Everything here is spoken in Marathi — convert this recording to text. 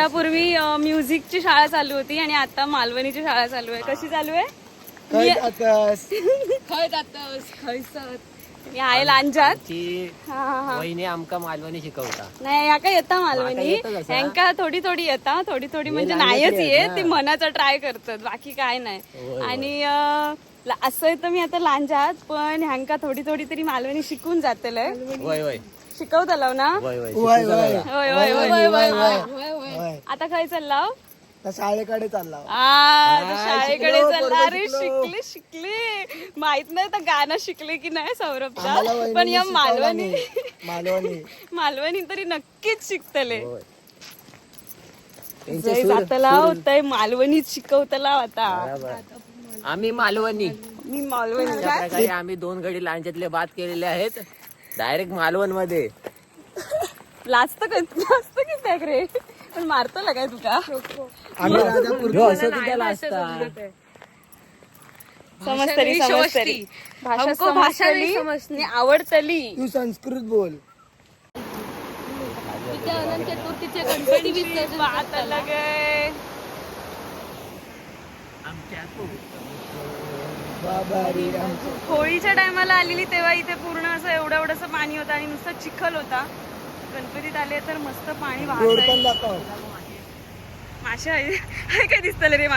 वेळापूर्वी म्युझिकची शाळा चालू होती आणि आता मालवणीची शाळा चालू आहे. कशी चालू आहे? खय जातस खय जातस खयसत आहे लांजात. वहिनी आमका मालवणी शिकवता. नाही या काय येता मालवणी, येतं कसं? यांका थोडी थोडी येता, थोडी थोडी म्हणजे नाहीच येत, ती मनाचा ट्राय करतात, बाकी काय नाही. आणि असं आहे तर मी आता लांजात, पण ह्यांका थोडी थोडी तरी मालवणी शिकून जातलंय. वय वय शिकवतलाव ना? वय वय वय वय होय होय होय वय होय. आता काय चाललाव? त्या शाळेकडे चालला. शाळेकडे शिकलो, चालला. बरोबर अरे शिकलो. शिकले माहित नाही तर गाणं शिकले की नाही सौरभचा, आम्हाला वहिनीने पण या शिकवलं नाही. मालवणी मालवणी तरी नक्कीच शिकतले. त्यांचे जय सूर- जातलाव तय मालवणीच शिकवतलाव आता. बरोबर. आम्ही मालवणी मी मालवणी अशा प्रकारे आम्ही 2 गडी लांच्यातले बाद केलेले आहेत डायरेक्ट मालवण मध्ये. लाजत की बॅग रे, पण मारतो काय तुका? आम्ही राजापूर समजतरी समजतरी भाषा समजतली आणि आवडतली. तू संस्कृत बोल. बात अलग आहे. होळीच्या टायमाला आलेली तेव्हा इथे पूर्ण असं एवढं एवढंसं पाणी होतं आणि नुसतं चिखल होता. गणपतीत आले तर मस्त पाणी वाहत रोड पण दाखव. मासे आहे काय दिसतले रे.